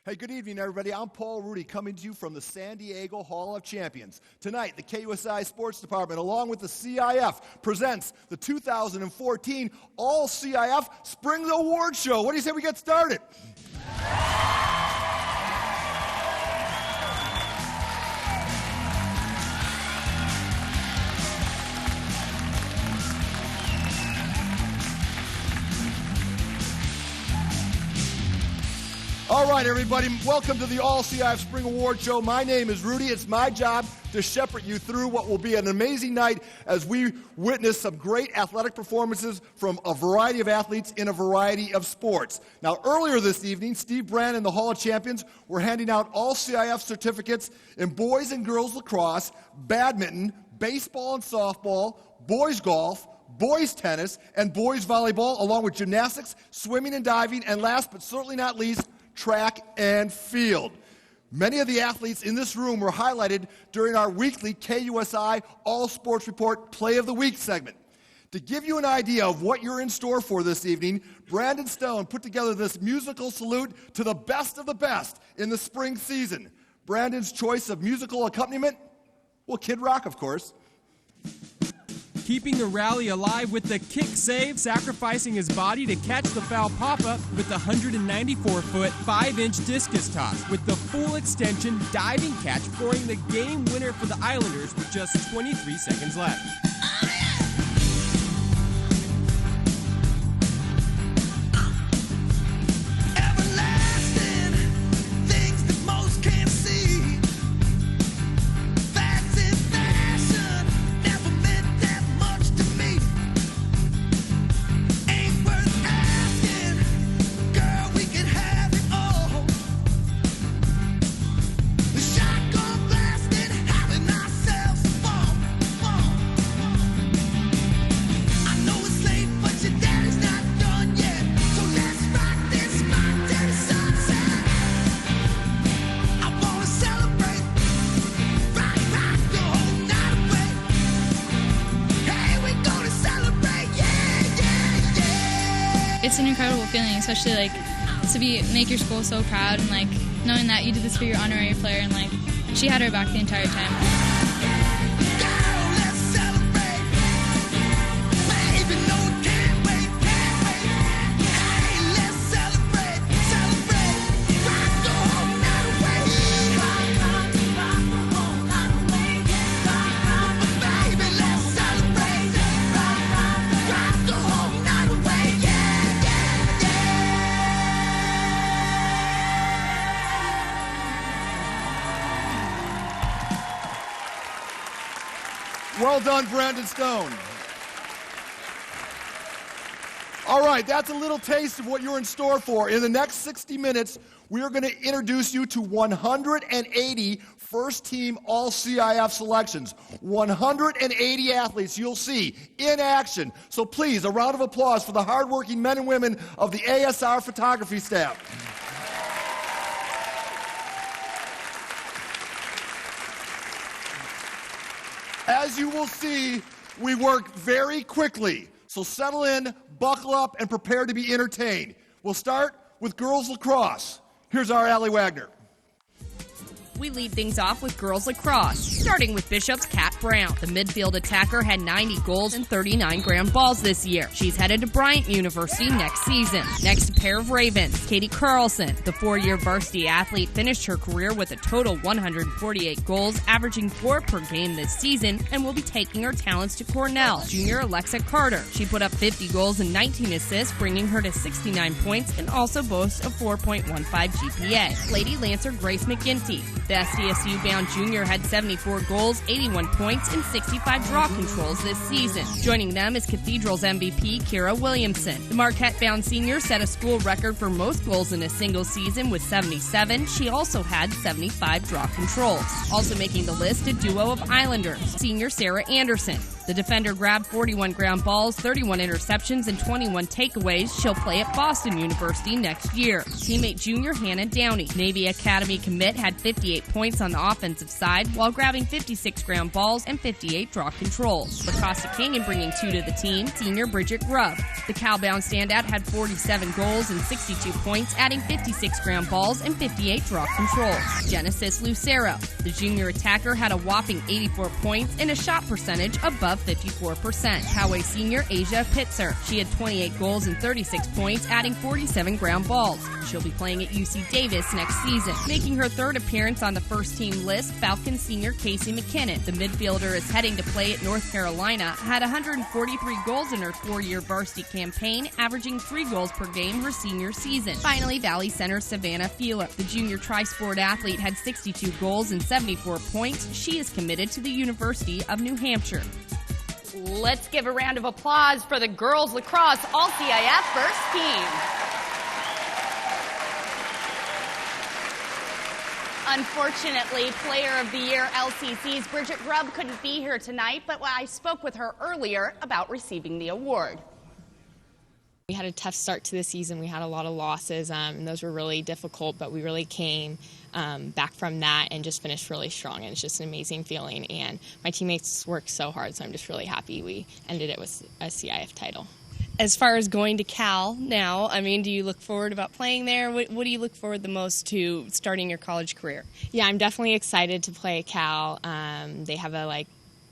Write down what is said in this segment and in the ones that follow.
Hey, good evening, everybody. I'm Paul Rudy, coming to you from the San Diego Hall of Champions. Tonight, the KUSI Sports Department, along with the CIF, presents the 2014 All-CIF Spring Award Show. What do you say we get started? All right, everybody, welcome to the All-CIF Spring Award Show. My name is Rudy. It's my job to shepherd you through what will be an amazing night as we witness some great athletic performances from a variety of athletes in a variety of sports. Now, earlier this evening, Steve Brand and the Hall of Champions were handing out All-CIF certificates in boys and girls lacrosse, badminton, baseball and softball, boys golf, boys tennis, and boys volleyball, along with gymnastics, swimming and diving, and last but certainly not least, track and field. Many of the athletes in this room were highlighted during our weekly KUSI All Sports Report Play of the Week segment. To give you an idea of what you're in store for this evening, Brandon Stone put together this musical salute to the best of the best in the spring season. Brandon's choice of musical accompaniment? Well, Kid Rock, of course. Keeping the rally alive with the kick save, sacrificing his body to catch the foul pop-up with the 194-foot, 5-inch discus toss, with the full extension diving catch, scoring the game winner for the Islanders with just 23 seconds left. It's an incredible feeling, especially to make your school so proud, and knowing that you did this for your honorary player, and she had her back the entire time. Well done, Brandon Stone. All right, that's a little taste of what you're in store for. In the next 60 minutes, we are going to introduce you to 180 first-team All-CIF selections. 180 athletes you'll see in action. So please, a round of applause for the hardworking men and women of the ASR photography staff. As you will see, we work very quickly, so settle in, buckle up, and prepare to be entertained. We'll start with girls lacrosse. Here's our Allie Wagner. We lead things off with girls lacrosse, starting with Bishop's Kat Brown. The midfield attacker had 90 goals and 39 ground balls this year. She's headed to Bryant University next season. Next, a pair of Ravens, Katie Carlson. The 4-year varsity athlete finished her career with a total 148 goals, averaging 4 per game this season, and will be taking her talents to Cornell. Junior Alexa Carter. She put up 50 goals and 19 assists, bringing her to 69 points, and also boasts a 4.15 GPA. Lady Lancer Grace McGinty. The SDSU-bound junior had 74 goals, 81 points, and 65 draw controls this season. Joining them is Cathedral's MVP, Kira Williamson. The Marquette-bound senior set a school record for most goals in a single season with 77. She also had 75 draw controls. Also making the list, a duo of Islanders, senior Sarah Anderson. The defender grabbed 41 ground balls, 31 interceptions, and 21 takeaways. She'll play at Boston University next year. Teammate junior Hannah Downey, Navy Academy commit, had 58 points on the offensive side while grabbing 56 ground balls and 58 draw controls. Lacrosse Canyon bringing 2 to the team, senior Bridget Grubb. The Cal-bound standout had 47 goals and 62 points, adding 56 ground balls and 58 draw controls. Genesis Lucero, the junior attacker, had a whopping 84 points and a shot percentage above 54%. Poway senior Asia Pitzer, she had 28 goals and 36 points, adding 47 ground balls. She'll be playing at UC Davis next season. Making her third appearance on the first-team list, Falcon senior Casey McKinnon. The midfielder is heading to play at North Carolina, had 143 goals in her 4-year varsity campaign, averaging 3 goals per game her senior season. Finally, Valley Center Savannah Fila. The junior tri-sport athlete had 62 goals and 74 points. She is committed to the University of New Hampshire. Let's give a round of applause for the girls lacrosse All-CIF first team. Unfortunately, Player of the Year LCC's Bridget Grubb couldn't be here tonight, but I spoke with her earlier about receiving the award. We had a tough start to the season. We had a lot of losses, and those were really difficult, but we really came back from that and just finished really strong, and it's just an amazing feeling. And my teammates worked so hard, so I'm just really happy we ended it with a CIF title. As far as going to Cal now, I mean, do you look forward about playing there? What do you look forward the most to starting your college career? Yeah, I'm definitely excited to play Cal. They have a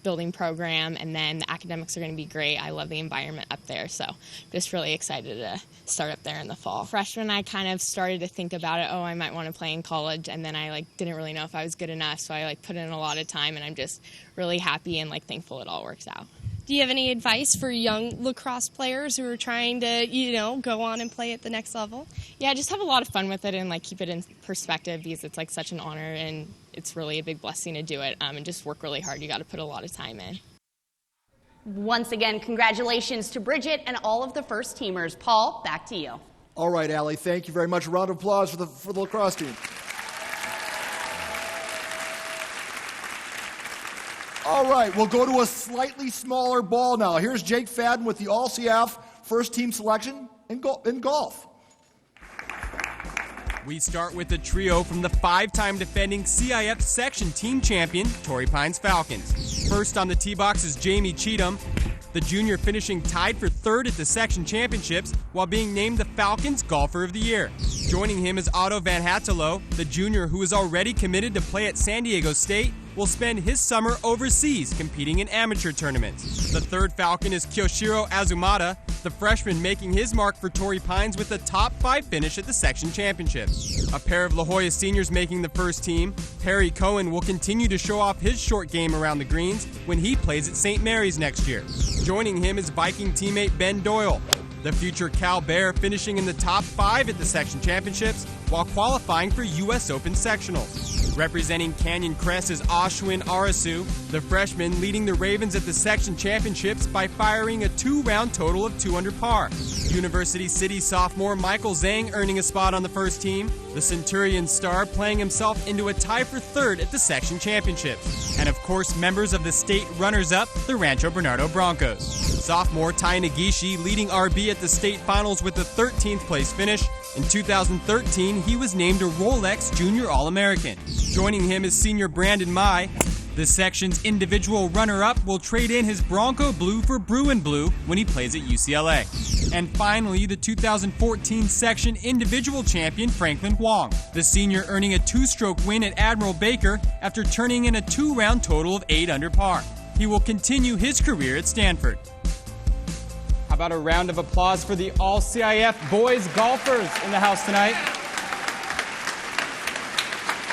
building program, and then the academics are going to be great. I love the environment up there, so just really excited to start up there in the fall. Freshman, I kind of started to think about it. I might want to play in college, and then I didn't really know if I was good enough, so I put in a lot of time, and I'm just really happy and thankful it all works out. Do you have any advice for young lacrosse players who are trying to, go on and play at the next level? Yeah, just have a lot of fun with it and keep it in perspective, because it's such an honor and it's really a big blessing to do it, and just work really hard. You got to put a lot of time in. Once again, congratulations to Bridget and all of the first teamers. Paul, back to you. All right, Allie, thank you very much. A round of applause for the lacrosse team. All right, we'll go to a slightly smaller ball now. Here's Jake Fadden with the All-CIF first team selection in golf. We start with a trio from the 5-time defending CIF section team champion, Torrey Pines Falcons. First on the tee box is Jamie Cheatham, the junior finishing tied for third at the section championships while being named the Falcons Golfer of the Year. Joining him is Otto Van Hattelo, the junior who is already committed to play at San Diego State, will spend his summer overseas competing in amateur tournaments. The third Falcon is Kyoshiro Azumata, the freshman making his mark for Torrey Pines with a top 5 finish at the section championships. A pair of La Jolla seniors making the first team, Perry Cohen will continue to show off his short game around the greens when he plays at St. Mary's next year. Joining him is Viking teammate Ben Doyle, the future Cal Bear finishing in the top 5 at the section championships while qualifying for U.S. Open sectionals. Representing Canyon Crest is Ashwin Arasu, the freshman leading the Ravens at the section championships by firing a 2-round total of 2 under par. University City sophomore Michael Zhang earning a spot on the first team, the Centurion star playing himself into a tie for third at the section championships. And of course, members of the state runners-up, the Rancho Bernardo Broncos. Sophomore Tai Nagishi leading RB at the state finals with a 13th place finish. In 2013, he was named a Rolex Junior All-American. Joining him is senior Brandon Mai. The section's individual runner-up will trade in his Bronco Blue for Bruin Blue when he plays at UCLA. And finally, the 2014 section individual champion Franklin Huang, the senior earning a 2-stroke win at Admiral Baker after turning in a 2-round total of 8 under par. He will continue his career at Stanford. How about a round of applause for the All-CIF boys golfers in the house tonight?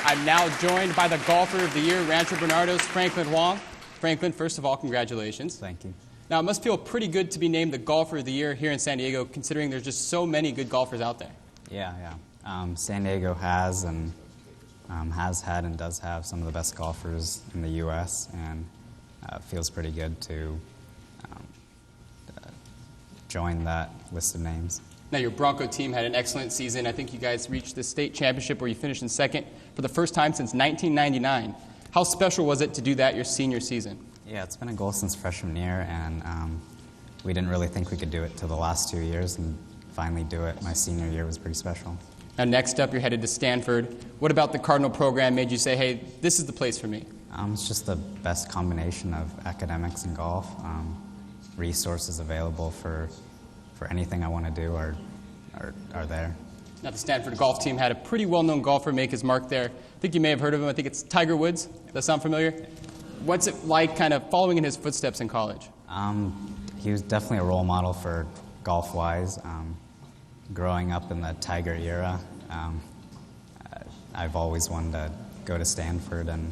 I'm now joined by the Golfer of the Year, Rancho Bernardo's Franklin Huang. Franklin, first of all, congratulations. Thank you. Now, it must feel pretty good to be named the Golfer of the Year here in San Diego, considering there's just so many good golfers out there. Yeah. San Diego has had and does have some of the best golfers in the U.S., and it feels pretty good to join that list of names. Now, your Bronco team had an excellent season. I think you guys reached the state championship where you finished in second for the first time since 1999. How special was it to do that your senior season? Yeah, it's been a goal since freshman year, and we didn't really think we could do it till the last 2 years, and finally do it my senior year was pretty special. Now, next up, you're headed to Stanford. What about the Cardinal program made you say, hey, this is the place for me? It's just the best combination of academics and golf. Resources available for anything I want to do are there. Now, the Stanford golf team had a pretty well-known golfer make his mark there. I think you may have heard of him. I think it's Tiger Woods. Does that sound familiar? What's it like kind of following in his footsteps in college? He was definitely a role model for golf-wise. Growing up in the Tiger era, I've always wanted to go to Stanford and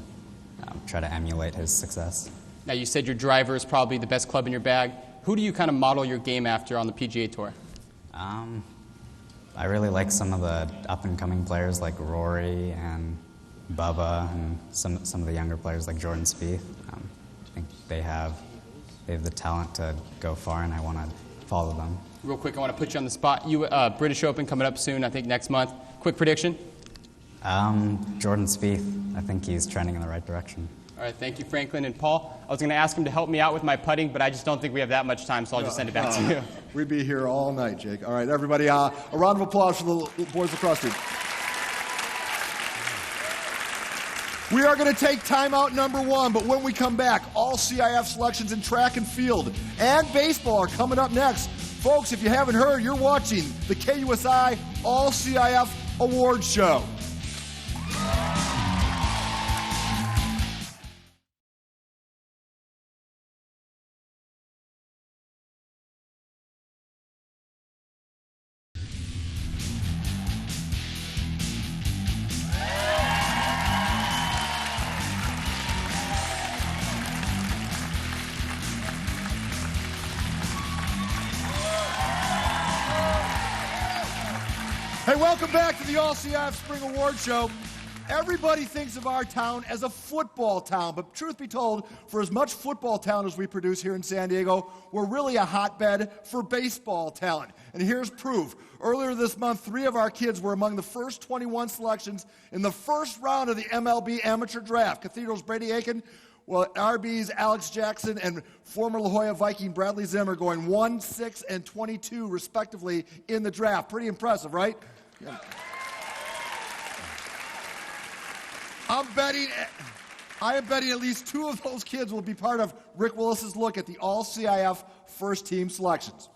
try to emulate his success. Now, you said your driver is probably the best club in your bag. Who do you kind of model your game after on the PGA Tour? I really like some of the up-and-coming players like Rory and Bubba and some of the younger players like Jordan Spieth. I think they have the talent to go far, and I want to follow them. Real quick, I want to put you on the spot. British Open coming up soon, I think next month. Quick prediction? Jordan Spieth. I think he's trending in the right direction. All right, thank you, Franklin. And Paul, I was going to ask him to help me out with my putting, but I just don't think we have that much time, so I'll just send it back to you. We'd be here all night, Jake. All right, everybody, a round of applause for the boys lacrosse team. We are going to take timeout number 1, but when we come back, all CIF selections in track and field and baseball are coming up next. Folks, if you haven't heard, you're watching the KUSI All CIF Awards Show. Hey, welcome back to the All CIF Spring Award Show. Everybody thinks of our town as a football town, but truth be told, for as much football talent as we produce here in San Diego, we're really a hotbed for baseball talent. And here's proof. Earlier this month, 3 of our kids were among the first 21 selections in the first round of the MLB Amateur Draft. Cathedral's Brady Aiken, RB's Alex Jackson, and former La Jolla Viking Bradley Zimmer going 1, 6, and 22, respectively, in the draft. Pretty impressive, right? Yeah. I am betting at least 2 of those kids will be part of Rick Willis's look at the All CIF first team selections.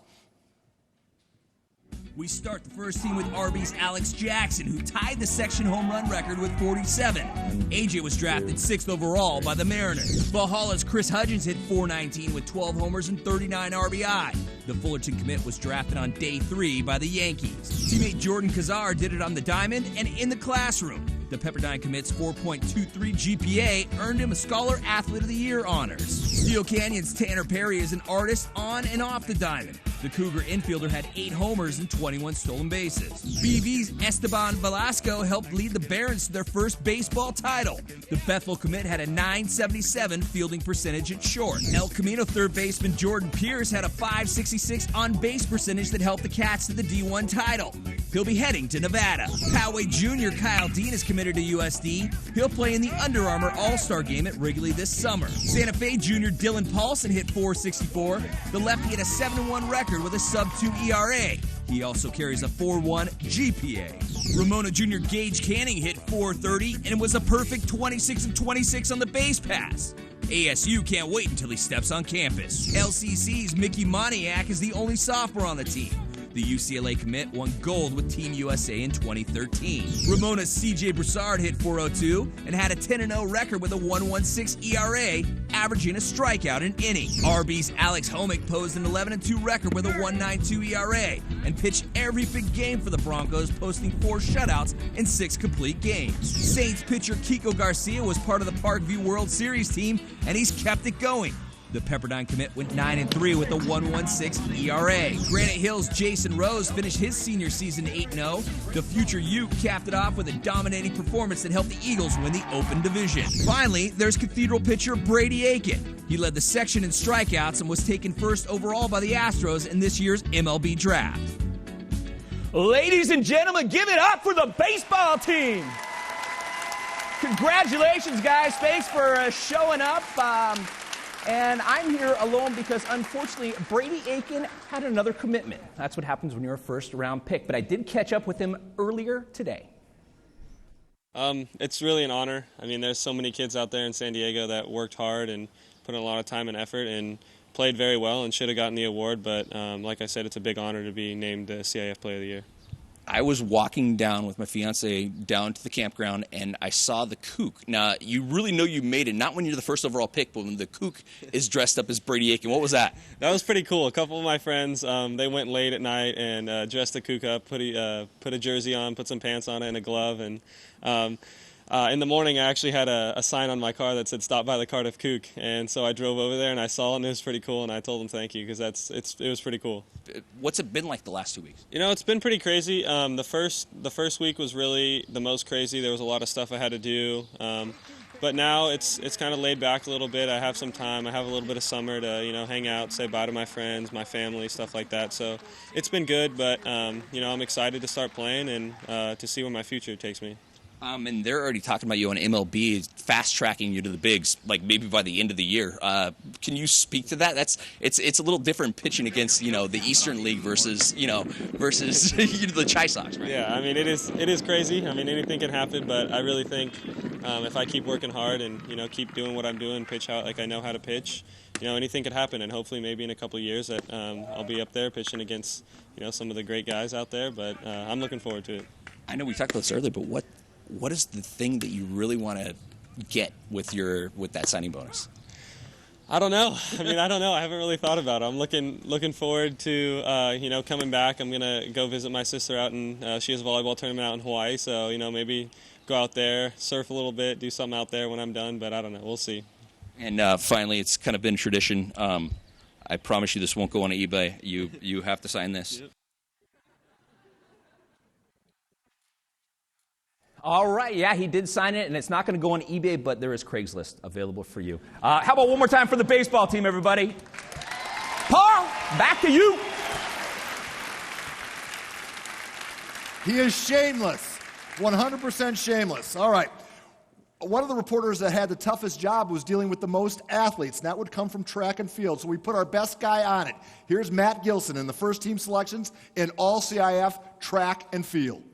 We start the first team with RB's Alex Jackson, who tied the section home run record with 47. AJ was drafted 6th overall by the Mariners. Valhalla's Chris Hudgens hit .419 with 12 homers and 39 RBI. The Fullerton commit was drafted on day 3 by the Yankees. Teammate Jordan Kazar did it on the diamond and in the classroom. The Pepperdine commit's 4.23 GPA earned him a Scholar Athlete of the Year honors. Steel Canyon's Tanner Perry is an artist on and off the diamond. The Cougar infielder had 8 homers and 21 stolen bases. BV's Esteban Velasco helped lead the Barons to their first baseball title. The Bethel commit had a .977 fielding percentage at short. El Camino third baseman Jordan Pierce had a .566 on-base percentage that helped the Cats to the D1 title. He'll be heading to Nevada. Poway Jr. Kyle Dean is committed to USD. He'll play in the Under Armour All-Star Game at Wrigley this summer. Santa Fe Jr. Dylan Paulson hit .464. The lefty had a 7-1 record with a sub-2 ERA. He also carries a 4.1 GPA. Ramona Jr. Gage Canning hit .430 and was a perfect 26-26 on the base pass. ASU can't wait until he steps on campus. LCC's Mickey Moniak is the only sophomore on the team. The UCLA commit won gold with Team USA in 2013. Ramona's CJ Broussard hit .402 and had a 10-0 record with a 1.16 ERA, averaging a strikeout an inning. RB's Alex Homick posed an 11-2 record with a 1.92 ERA and pitched every big game for the Broncos, posting 4 shutouts in 6 complete games. Saints pitcher Kiko Garcia was part of the Parkview World Series team, and he's kept it going. The Pepperdine commit went 9-3 with a 1.16 ERA. Granite Hill's Jason Rose finished his senior season 8-0. The future Ute capped it off with a dominating performance that helped the Eagles win the Open Division. Finally, there's Cathedral pitcher Brady Aiken. He led the section in strikeouts and was taken first overall by the Astros in this year's MLB Draft. Ladies and gentlemen, give it up for the baseball team. Congratulations, guys. Thanks for showing up. And I'm here alone because, unfortunately, Brady Aiken had another commitment. That's what happens when you're a first-round pick. But I did catch up with him earlier today. It's really an honor. I mean, there's so many kids out there in San Diego that worked hard and put in a lot of time and effort and played very well and should have gotten the award. But like I said, it's a big honor to be named the CIF Player of the Year. I was walking down with my fiance down to the campground, and I saw the kook. Now, you really know you made it, not when you're the first overall pick, but when the kook is dressed up as Brady Aiken. What was that? That was pretty cool. A couple of my friends, they went late at night and dressed the kook up, put a jersey on, put some pants on it and a glove. And in the morning, I actually had a sign on my car that said, "Stop by the Cardiff Kook." And so I drove over there, and I saw it, and it was pretty cool. And I told them thank you because it was pretty cool. What's it been like the last 2 weeks? You know, it's been pretty crazy. The first week was really the most crazy. There was a lot of stuff I had to do. But now it's kind of laid back a little bit. I have some time. I have a little bit of summer to, hang out, say bye to my friends, my family, stuff like that. So it's been good, but, I'm excited to start playing and to see where my future takes me. And they're already talking about you on MLB, fast-tracking you to the bigs, like maybe by the end of the year. Can you speak to that? It's a little different pitching against, the Eastern League versus the Chi Sox, right? Yeah, I mean, it is crazy. I mean, anything can happen, but I really think if I keep working hard and, keep doing what I'm doing, pitch out like I know how to pitch, anything could happen. And hopefully maybe in a couple of years that I'll be up there pitching against, some of the great guys out there. But I'm looking forward to it. I know we talked about this earlier, but what is the thing that you really want to get with that signing bonus? I don't know. I don't know. I haven't really thought about it. I'm looking forward to coming back. I'm gonna go visit my sister out in she has a volleyball tournament out in Hawaii. So maybe go out there, surf a little bit, do something out there when I'm done. But I don't know. We'll see. And finally, it's kind of been tradition. I promise you, this won't go on eBay. You have to sign this. Yep. All right, yeah, he did sign it, and it's not going to go on eBay, but there is Craigslist available for you. How about one more time for the baseball team, everybody? Paul, back to you. He is shameless, 100% shameless. All right. One of the reporters that had the toughest job was dealing with the most athletes, and that would come from track and field. So we put our best guy on it. Here's Matt Gilson in the first team selections in all CIF track and field.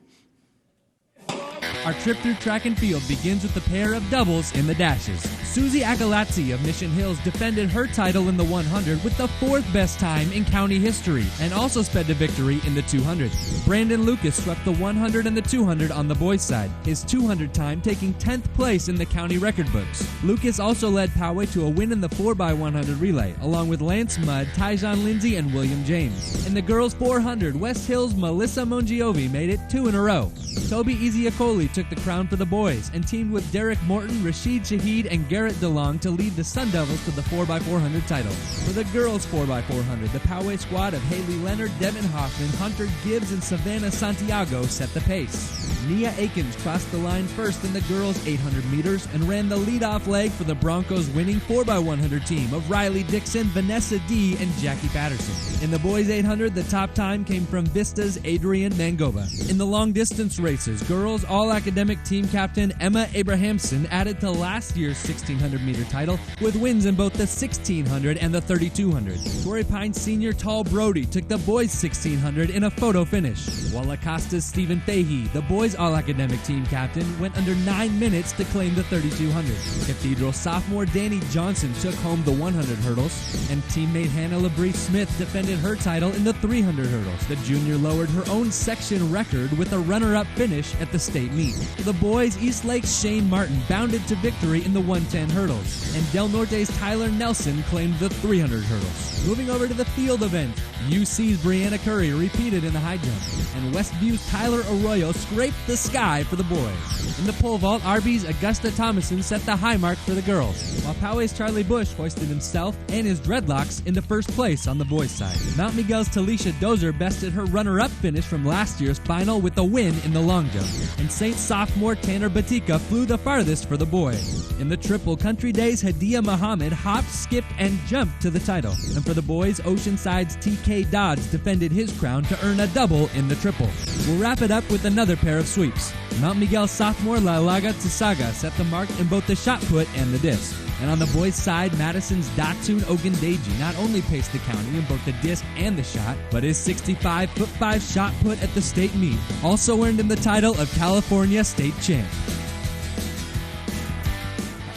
Our trip through track and field begins with a pair of doubles in the dashes. Susie Agalazzi of Mission Hills defended her title in the 100 with the fourth best time in county history and also sped to victory in the 200. Brandon Lucas swept the 100 and the 200 on the boys' side, his 200 time taking 10th place in the county record books. Lucas also led Poway to a win in the 4x100 relay, along with Lance Mudd, Tyjon Lindsay, and William James. In the girls' 400, West Hills' Melissa Mongiovi made it 2 in a row. Toby Eziakoli took the crown for the boys and teamed with Derek Morton, Rashid Shaheed, and Garrett DeLong to lead the Sun Devils to the 4x400 title. For the girls' 4x400, the Poway squad of Haley Leonard, Devin Hoffman, Hunter Gibbs, and Savannah Santiago set the pace. Nia Akins crossed the line first in the girls' 800 meters and ran the leadoff leg for the Broncos' winning 4x100 team of Riley Dixon, Vanessa D., and Jackie Patterson. In the boys' 800, the top time came from Vista's Adrian Mangova. In the long-distance races, girls' all-academic team captain Emma Abrahamson added to last year's 1,600-meter title with wins in both the 1,600 and the 3,200. Torrey Pines senior Tall Brody took the boys' 1,600 in a photo finish, while Acosta's Stephen Fahey, the boys' all-academic team captain, went under 9 minutes to claim the 3,200. Cathedral sophomore Danny Johnson took home the 100 hurdles, and teammate Hannah LeBrie Smith defended her title in the 300 hurdles. The junior lowered her own section record with a runner-up finish at the state meet. For the boys, East Lake's Shane Martin bounded to victory in the 110 hurdles, and Del Norte's Tyler Nelson claimed the 300 hurdles. Moving over to the field event, UC's Brianna Curry repeated in the high jump, and Westview's Tyler Arroyo scraped the sky for the boys. In the pole vault, RB's Augusta Thomason set the high mark for the girls, while Poway's Charlie Bush hoisted himself and his dreadlocks into first place on the boys' side. Mount Miguel's Talisha Dozer bested her runner-up finish from last year's final with a win in the long jump, and St. sophomore Tanner Batika flew the farthest for the boys. In the triple, Country Days' Hadiya Muhammad hopped, skipped, and jumped to the title. And for the boys, Oceanside's TK Dodds defended his crown to earn a double in the triple. We'll wrap it up with another pair of sweeps. Mount Miguel sophomore Lalaga Tsaga set the mark in both the shot put and the disc. And on the boys' side, Madison's Datsun Ogundeji not only paced the county in both the disc and the shot, but his 65-foot-5 shot put at the state meet also earned him the title of California State Champ.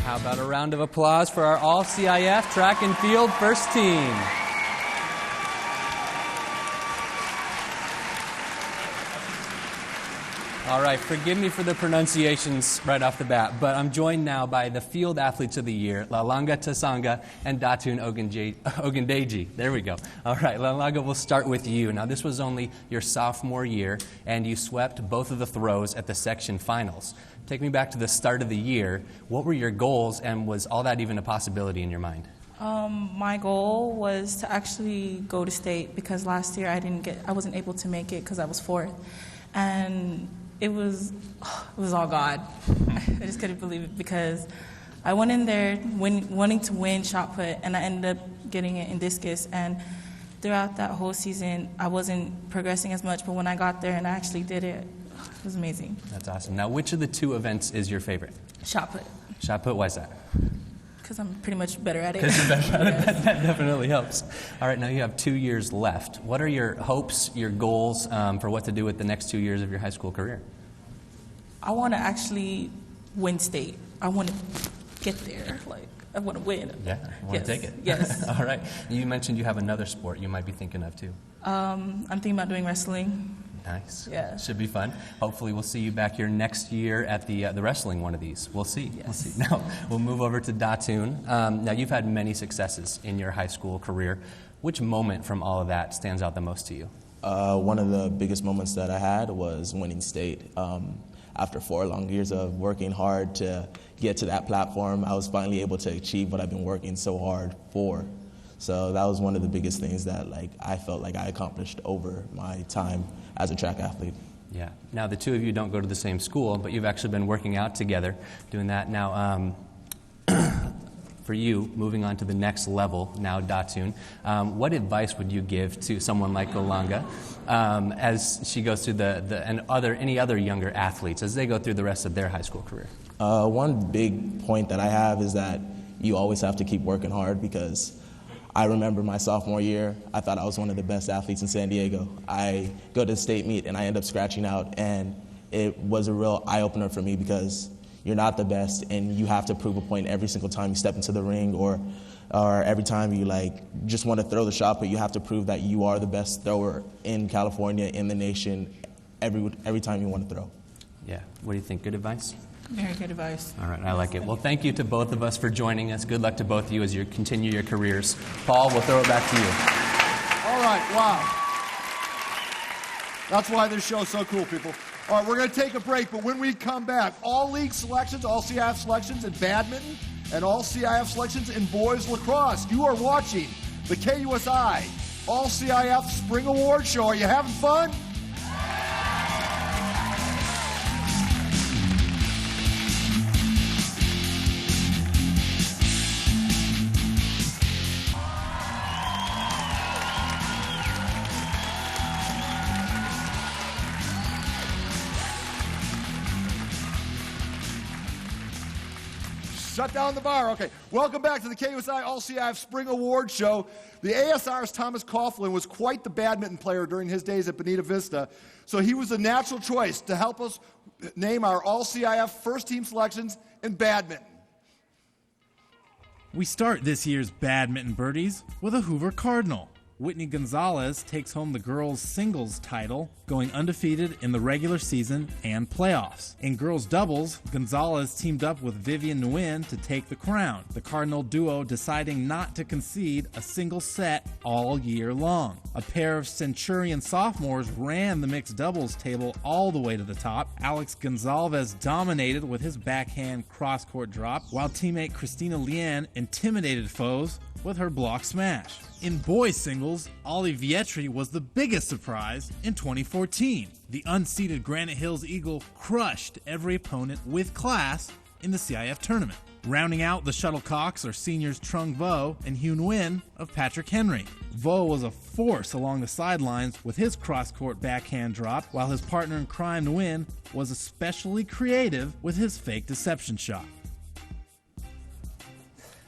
How about a round of applause for our all-CIF track and field first team? All right, forgive me for the pronunciations right off the bat, but I'm joined now by the Field Athletes of the Year, Lalanga Tasanga and Datsun Ogundeji. There we go. All right, Lalanga, we'll start with you. Now, this was only your sophomore year, and you swept both of the throws at the section finals. Take me back to the start of the year. What were your goals, and was all that even a possibility in your mind? My goal was to actually go to state because last year I wasn't able to make it because I was fourth, and it was all God. I just couldn't believe it because I went in there wanting to win shot put, and I ended up getting it in discus. And throughout that whole season, I wasn't progressing as much, but when I got there and I actually did it, it was amazing. That's awesome. Now, which of the two events is your favorite? Shot put. Shot put, why is that? Because I'm pretty much better at it. Because you're better at it. That definitely helps. All right, now you have 2 years left. What are your hopes, your goals for what to do with the next 2 years of your high school career? I want to actually win state. I want to get there. I want to win. Yeah, I want to take it. Yes. All right. You mentioned you have another sport you might be thinking of too. I'm thinking about doing wrestling. Nice. Yeah. Should be fun. Hopefully we'll see you back here next year at the wrestling one of these. We'll see. Yes. We'll see. Now, we'll move over to Datsun. Now, you've had many successes in your high school career. Which moment from all of that stands out the most to you? One of the biggest moments that I had was winning state. After 4 long years of working hard to get to that platform, I was finally able to achieve what I've been working so hard for. So that was one of the biggest things that I felt like I accomplished over my time as a track athlete. Yeah. Now, the two of you don't go to the same school, but you've actually been working out together doing that. Now, for you, moving on to the next level, now Datsun, what advice would you give to someone like Lalanga as she goes through any other younger athletes as they go through the rest of their high school career? One big point that I have is that you always have to keep working hard because I remember my sophomore year, I thought I was one of the best athletes in San Diego. I go to the state meet and I end up scratching out, and it was a real eye-opener for me because you're not the best and you have to prove a point every single time you step into the ring or every time you just want to throw the shot, but you have to prove that you are the best thrower in California, in the nation, every time you want to throw. Yeah. What do you think? Good advice? Very good advice. All right, I like it. Well, thank you to both of us for joining us. Good luck to both of you as you continue your careers. Paul, we'll throw it back to you. All right, wow. That's why this show's so cool, people. All right, we're going to take a break, but when we come back, all league selections, all CIF selections in badminton, and all CIF selections in boys lacrosse. You are watching the KUSI All CIF Spring Award Show. Are you having fun? Shut down the bar. Okay. Welcome back to the KUSI All CIF Spring Award Show. The ASR's Thomas Coughlin was quite the badminton player during his days at Bonita Vista, so he was a natural choice to help us name our All CIF first team selections in badminton. We start this year's Badminton Birdies with a Hoover Cardinal. Whitney Gonzalez takes home the girls' singles title, going undefeated in the regular season and playoffs. In girls' doubles, Gonzalez teamed up with Vivian Nguyen to take the crown, the Cardinal duo deciding not to concede a single set all year long. A pair of Centurion sophomores ran the mixed doubles table all the way to the top. Alex Gonzalez dominated with his backhand cross-court drop, while teammate Christina Lian intimidated foes with her block smash. In boys singles, Ollie Vietri was the biggest surprise in 2014. The unseeded Granite Hills Eagle crushed every opponent with class in the CIF tournament. Rounding out the shuttlecocks are seniors Trung Vo and Hyun Nguyen of Patrick Henry. Vo was a force along the sidelines with his cross-court backhand drop, while his partner in crime Nguyen was especially creative with his fake deception shot.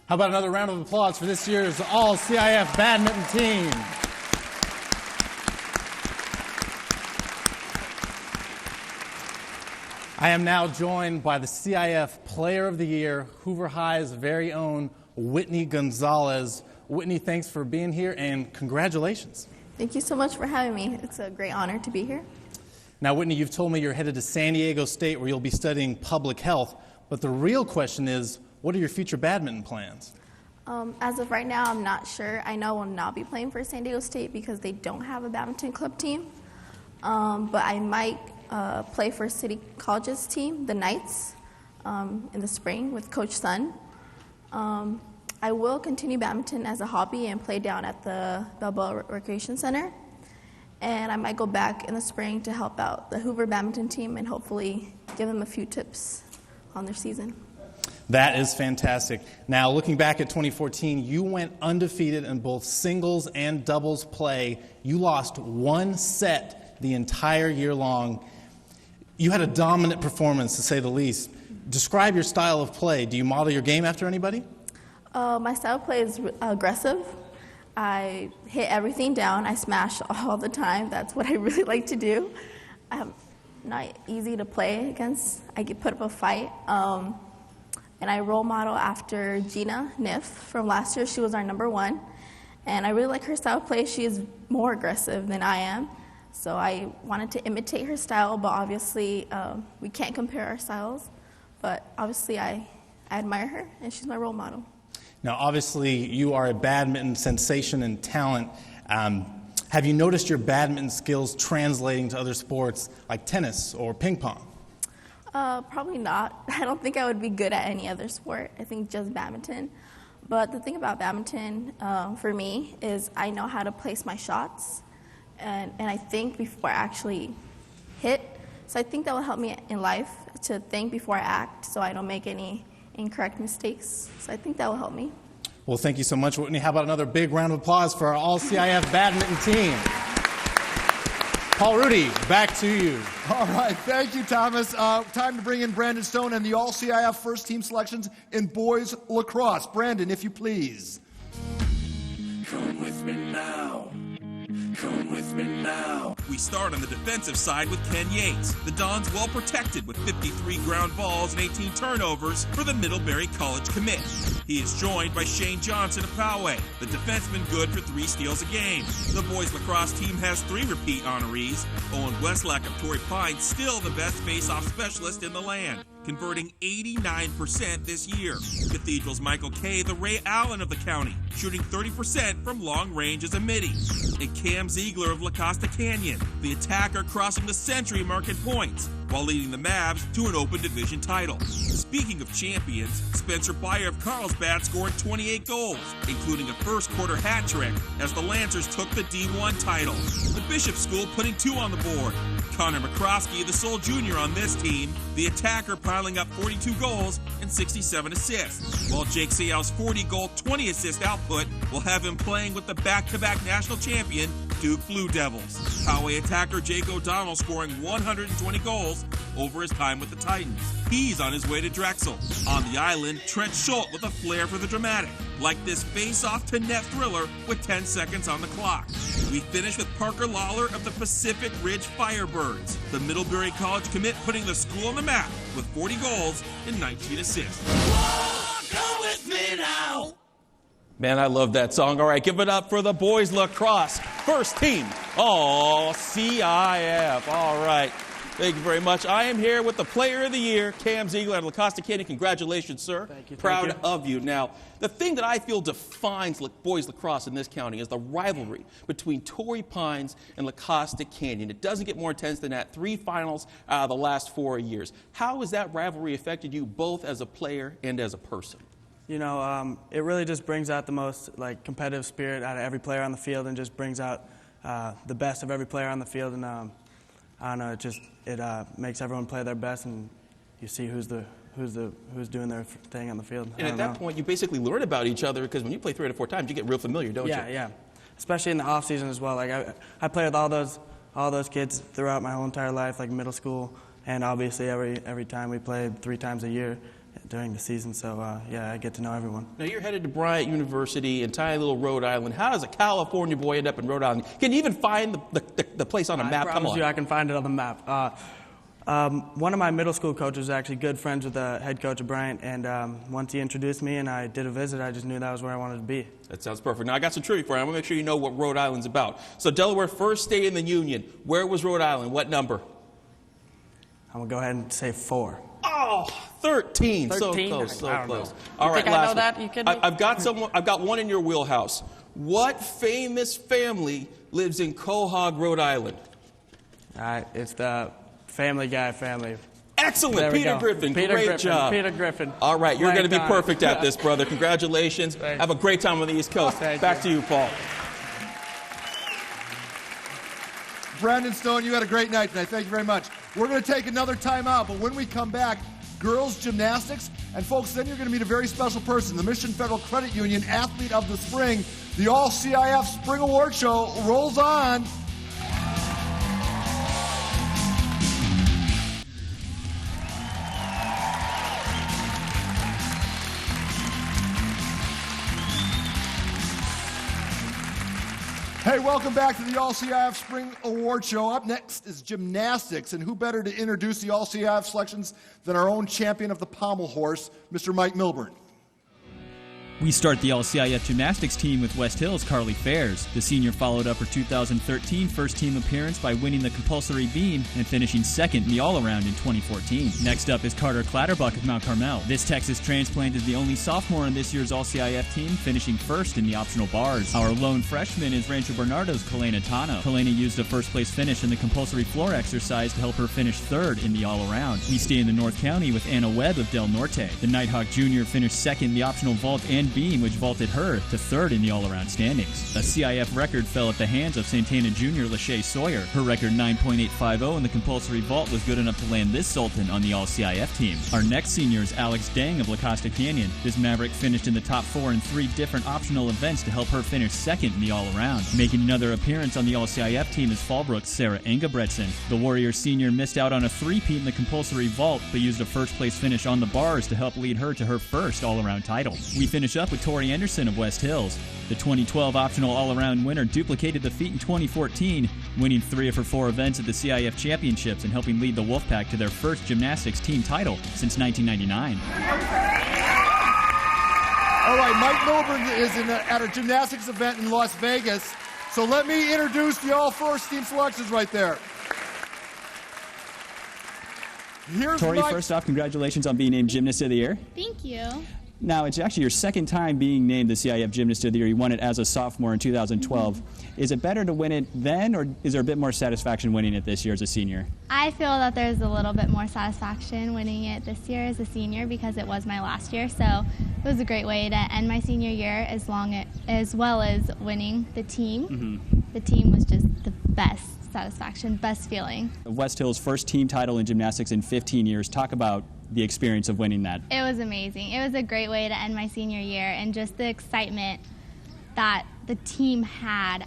How about another round of applause for this year's All-CIF badminton team? I am now joined by the CIF Player of the Year, Hoover High's very own Whitney Gonzalez. Whitney, thanks for being here and congratulations. Thank you so much for having me. It's a great honor to be here. Now, Whitney, you've told me you're headed to San Diego State where you'll be studying public health, but the real question is, what are your future badminton plans? As of right now, I'm not sure. I know I will not be playing for San Diego State because they don't have a badminton club team, but I might play for City College's team, the Knights, in the spring with Coach Sun. I will continue badminton as a hobby and play down at the Balboa Recreation Center. And I might go back in the spring to help out the Hoover badminton team and hopefully give them a few tips on their season. That is fantastic. Now, looking back at 2014, you went undefeated in both singles and doubles play. You lost one set the entire year long. You had a dominant performance, to say the least. Describe your style of play. Do you model your game after anybody? My style of play is aggressive. I hit everything down. I smash all the time. That's what I really like to do. I'm not easy to play against. I can put up a fight. And I role model after Gina Niff from last year. She was our #1. And I really like her style of play. She is more aggressive than I am. So I wanted to imitate her style, but obviously we can't compare our styles. But obviously I admire her, and she's my role model. Now, obviously, you are a badminton sensation and talent. Have you noticed your badminton skills translating to other sports like tennis or ping pong? Probably not. I don't think I would be good at any other sport. I think just badminton. But the thing about badminton for me is I know how to place my shots, and I think before I actually hit. So I think that will help me in life to think before I act so I don't make any incorrect mistakes. So I think that will help me. Well, thank you so much, Whitney. How about another big round of applause for our All-CIF badminton team? Paul Rudy, back to you. All right, thank you, Thomas. Time to bring in Brandon Stone and the All-CIF first team selections in boys lacrosse. Brandon, if you please. Come with me now. Come with me now. We start on the defensive side with Ken Yates. The Dons well protected with 53 ground balls and 18 turnovers for the Middlebury College commit. He is joined by Shane Johnson of Poway, the defenseman good for 3 steals a game. The boys lacrosse team has 3 repeat honorees. Owen Westlack of Torrey Pines still the best face-off specialist in the land, converting 89% this year. Cathedral's Michael Kay, the Ray Allen of the county, shooting 30% from long range as a midi. And Cam Ziegler of La Costa Canyon, the attacker crossing the century mark in points, while leading the Mavs to an open division title. Speaking of champions, Spencer Byer of Carlsbad scored 28 goals, including a first quarter hat trick as the Lancers took the D1 title. The Bishop School putting 2 on the board. Connor McCroskey, the sole junior on this team, the attacker piling up 42 goals and 67 assists, while Jake Seal's 40-goal, 20-assist output will have him playing with the back-to-back national champion Duke Blue Devils. Poway attacker Jake O'Donnell scoring 120 goals over his time with the Titans. He's on his way to Drexel. On the island, Trent Schultz with a flair for the dramatic, like this face-off to net thriller with 10 seconds on the clock. We finish with Parker Lawler of the Pacific Ridge Firebirds, the Middlebury College commit putting the school on the map with 40 goals and 19 assists. Come with me now. Man, I love that song. All right, give it up for the boys lacrosse first team. All-CIF. All right. Thank you very much. I am here with the Player of the Year, Cam Ziegler out of La Costa Canyon. Congratulations, sir. Thank you. Proud of you. Now, the thing that I feel defines boys lacrosse in this county is the rivalry between Torrey Pines and La Costa Canyon. It doesn't get more intense than that. 3 finals out of the last 4 years. How has that rivalry affected you both as a player and as a person? You know, it really just brings out the most competitive spirit out of every player on the field, and just brings out the best of every player on the field. And I don't know, it makes everyone play their best, and you see who's doing their thing on the field. And at that point, you basically learn about each other, because when you play 3 out of 4 times, you get real familiar, don't you? Yeah. Especially in the off season as well. Like I play with all those kids throughout my whole entire life, like middle school, and obviously every time we play 3 times a year. during the season. So, yeah, I get to know everyone. Now, you're headed to Bryant University in tiny little Rhode Island. How does a California boy end up in Rhode Island? Can you even find the place on a map? I promise you I can find it on the map. One of my middle school coaches is actually good friends with the head coach of Bryant, and once he introduced me and I did a visit, I just knew that was where I wanted to be. That sounds perfect. Now, I got some trivia for you. I'm going to make sure you know what Rhode Island's about. So, Delaware, first state in the Union. Where was Rhode Island? What number? I'm going to go ahead and say 4. Oh, 13. 13? So close, so I don't close. know. All You right, think I know last that? one. You kidding me? I've got one in your wheelhouse. What famous family lives in Quahog, Rhode Island? It's the Family Guy family. Excellent. There we Peter go. Griffin. Peter Great Griffin. job. Peter Griffin. All right, you're going to be Blank on it. perfect at this, brother. Congratulations. Have a great time on the East Coast. Back to you, Paul. Brandon Stone, you had a great night tonight. Thank you very much. We're going to take another timeout, but when we come back, girls gymnastics, and folks, then you're going to meet a very special person, the Mission Federal Credit Union Athlete of the Spring. The All CIF Spring Award Show rolls on. Hey, welcome back to the All CIF Spring Award Show. Up next is gymnastics, and who better to introduce the All CIF selections than our own champion of the pommel horse, Mr. Mike Milburn. We start the All-CIF gymnastics team with West Hills' Carly Fairs. The senior followed up her 2013 first-team appearance by winning the compulsory beam and finishing second in the all-around in 2014. Next up is Carter Clatterbuck of Mount Carmel. This Texas transplant is the only sophomore on this year's All-CIF team, finishing first in the optional bars. Our lone freshman is Rancho Bernardo's Kalena Tano. Kalena used a first-place finish in the compulsory floor exercise to help her finish third in the all-around. We stay in the North County with Anna Webb of Del Norte. The Nighthawk Jr. finished second in the optional vault and beam, which vaulted her to third in the all-around standings. A CIF record fell at the hands of Santana Jr. Lachey Sawyer. Her record 9.850 in the compulsory vault was good enough to land this Sultan on the All-CIF team. Our next senior is Alex Dang of La Costa Canyon. This Maverick finished in the top 4 in 3 different optional events to help her finish second in the all-around. Making another appearance on the All-CIF team is Fallbrook's Sarah Engebretson. The Warrior senior missed out on a three-peat in the compulsory vault, but used a first-place finish on the bars to help lead her to her first all-around title. We finish up with Tori Anderson of West Hills. The 2012 optional all-around winner duplicated the feat in 2014, winning 3 of her 4 events at the CIF Championships and helping lead the Wolfpack to their first gymnastics team title since 1999. All right, Mike Milburn is at a gymnastics event in Las Vegas, so let me introduce the all first team selections right there. Here's Tori, Mike. first off, congratulations on being named Gymnast of the Year. Thank you. Now, it's actually your second time being named the CIF Gymnast of the Year. You won it as a sophomore in 2012. Is it better to win it then, or is there a bit more satisfaction winning it this year as a senior? I feel that there's a little bit more satisfaction winning it this year as a senior because it was my last year. So it was a great way to end my senior year as well as winning the team. Mm-hmm. The team was just the best satisfaction, best feeling. West Hills' first team title in gymnastics in 15 years. Talk about the experience of winning that. It was amazing. It was a great way to end my senior year, and just the excitement that the team had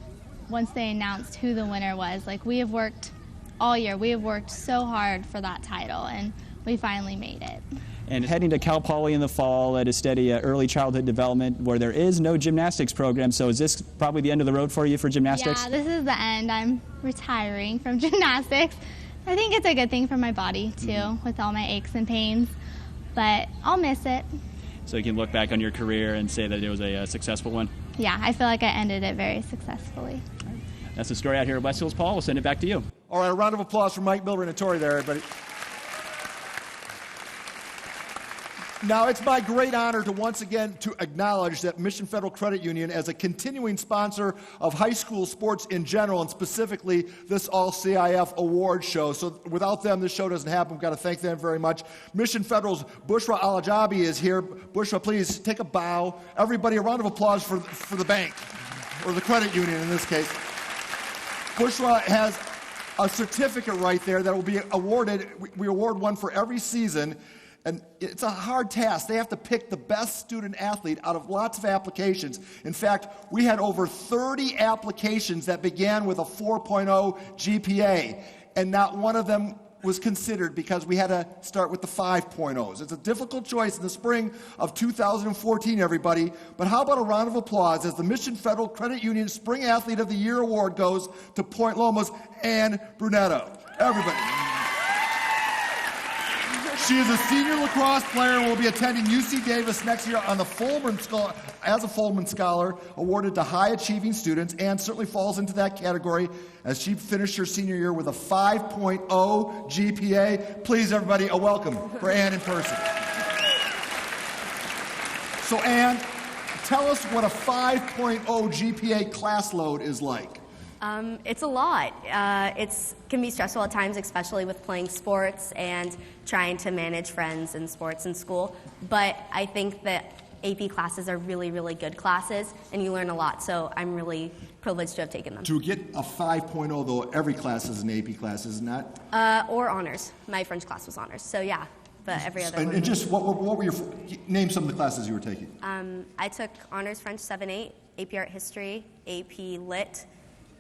once they announced who the winner was. Like, we have worked all year. We have worked so hard for that title, and we finally made it. And heading to Cal Poly in the fall to study early childhood development where there is no gymnastics program. So is this probably the end of the road for you for gymnastics? Yeah, this is the end. I'm retiring from gymnastics. I think it's a good thing for my body, too, with all my aches and pains. But I'll miss it. So you can look back on your career and say that it was a successful one? Yeah, I feel like I ended it very successfully. That's the story out here at West Hills. Paul, we'll send it back to you. All right, a round of applause for Mike Milburn and Tori there, everybody. Now, it's my great honor to once again to acknowledge that Mission Federal Credit Union as a continuing sponsor of high school sports in general, and specifically this All-CIF Award Show. So without them, this show doesn't happen. We've got to thank them very much. Mission Federal's Bushra Alajabi is here. Bushra, please take a bow. Everybody, a round of applause for the bank, or the credit union in this case. Bushra has a certificate right there that will be awarded. We award one for every season. And it's a hard task. They have to pick the best student athlete out of lots of applications. In fact, we had over 30 applications that began with a 4.0 GPA, and not one of them was considered because we had to start with the 5.0s. It's a difficult choice in the spring of 2014, everybody. But how about a round of applause as the Mission Federal Credit Union Spring Athlete of the Year Award goes to Point Loma's Ann Brunetto. Everybody. She is a senior lacrosse player and will be attending UC Davis next year on the as a Fulman Scholar, awarded to high-achieving students, and certainly falls into that category as she finished her senior year with a 5.0 GPA. Please, everybody, a welcome for Ann in person. So, Ann, tell us what a 5.0 GPA class load is like. It's a lot. It can be stressful at times, especially with playing sports and trying to manage friends and sports in school. But I think that AP classes are really, really good classes, and you learn a lot. So I'm really privileged to have taken them. To get a 5.0, though, every class is an AP class, isn't that? Or honors. My French class was honors. So yeah, but every other one. And just what were your, name some of the classes you were taking. I took honors French 7-8, AP Art History, AP Lit,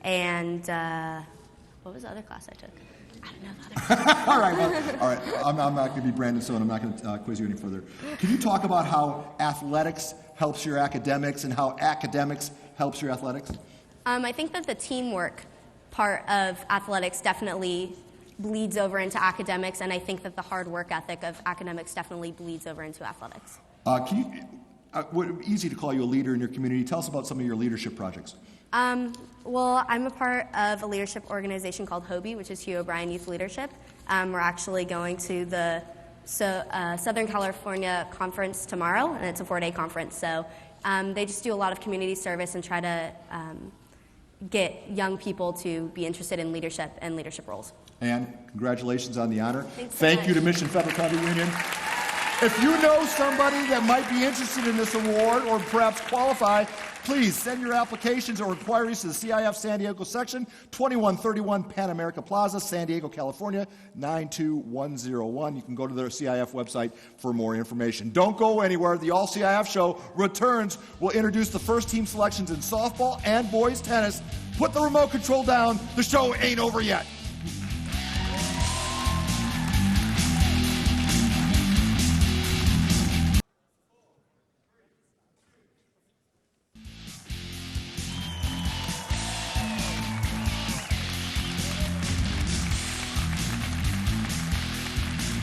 and what was the other class I took? I don't know the other class. All right. I'm not going to be Brandon, so I'm not going to quiz you any further. Can you talk about how athletics helps your academics and how academics helps your athletics? I think that the teamwork part of athletics definitely bleeds over into academics, and I think that the hard work ethic of academics definitely bleeds over into athletics. Easy to call you a leader in your community. Tell us about some of your leadership projects. Well, I'm a part of a leadership organization called HOBY, which is Hugh O'Brien Youth Leadership. We're actually going to the Southern California Conference tomorrow, and it's a 4-day conference. So they just do a lot of community service and try to get young people to be interested in leadership and leadership roles. And congratulations on the honor. Thank you to Mission Federal Credit Union. If you know somebody that might be interested in this award or perhaps qualify, please send your applications or inquiries to the CIF San Diego section, 2131 Pan America Plaza, San Diego, California, 92101. You can go to their CIF website for more information. Don't go anywhere. The All CIF show returns. We'll introduce the first team selections in softball and boys tennis. Put the remote control down. The show ain't over yet.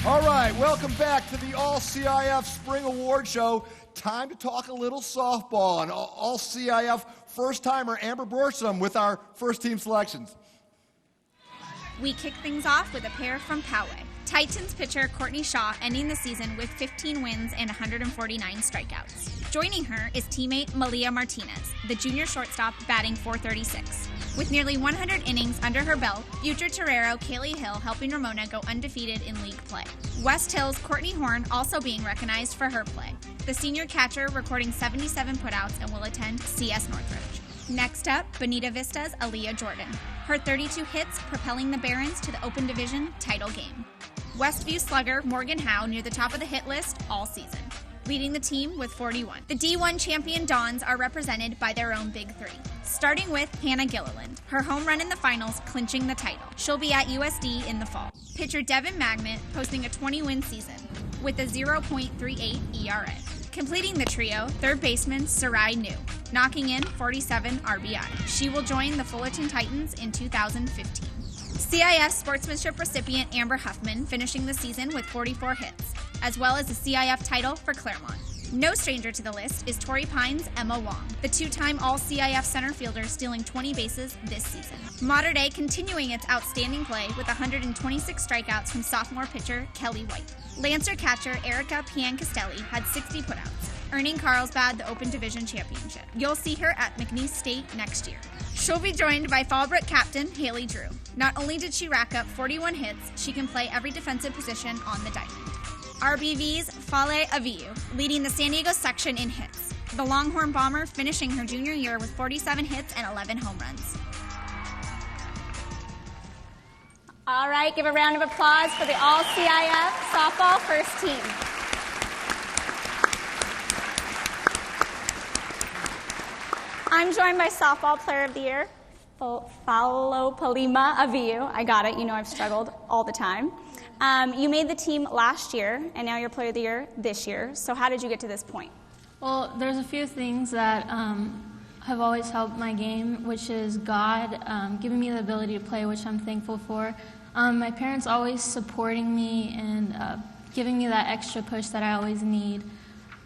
All right, welcome back to the All CIF Spring Award Show. Time to talk a little softball, and All CIF first-timer Amber Borsham with our first team selections. We kick things off with a pair from Poway. Titans pitcher Courtney Shaw ending the season with 15 wins and 149 strikeouts. Joining her is teammate Malia Martinez, the junior shortstop batting .436. With nearly 100 innings under her belt, future Torero Kaylee Hill helping Ramona go undefeated in league play. West Hill's Courtney Horn also being recognized for her play. The senior catcher recording 77 putouts and will attend CS Northridge. Next up, Bonita Vista's Aaliyah Jordan. Her 32 hits propelling the Barons to the Open Division title game. Westview slugger Morgan Howe near the top of the hit list all season, leading the team with 41. The D1 champion Dons are represented by their own big three, starting with Hannah Gilliland, her home run in the finals clinching the title. She'll be at USD in the fall. Pitcher Devin Magnet posting a 20-win season with a 0.38 ERA. Completing the trio, third baseman Sarai New, knocking in 47 RBI. She will join the Fullerton Titans in 2015. CIF sportsmanship recipient Amber Huffman finishing the season with 44 hits, as well as a CIF title for Claremont. No stranger to the list is Torrey Pines' Emma Wong, the two-time All-CIF center fielder stealing 20 bases this season. Mater Dei continuing its outstanding play with 126 strikeouts from sophomore pitcher Kelly White. Lancer catcher Erica Pian-Castelli had 60 putouts, earning Carlsbad the Open Division Championship. You'll see her at McNeese State next year. She'll be joined by Fallbrook captain Haley Drew. Not only did she rack up 41 hits, she can play every defensive position on the diamond. RBV's Fale Aviu, leading the San Diego section in hits. The Longhorn Bomber finishing her junior year with 47 hits and 11 home runs. All right, give a round of applause for the All CIF softball first team. I'm joined by softball player of the year, Falopalima Aviu. I got it, you know I've struggled all the time. You made the team last year, and now you're Player of the Year this year. So how did you get to this point? Well, there's a few things that have always helped my game, which is God giving me the ability to play, which I'm thankful for. My parents always supporting me and giving me that extra push that I always need,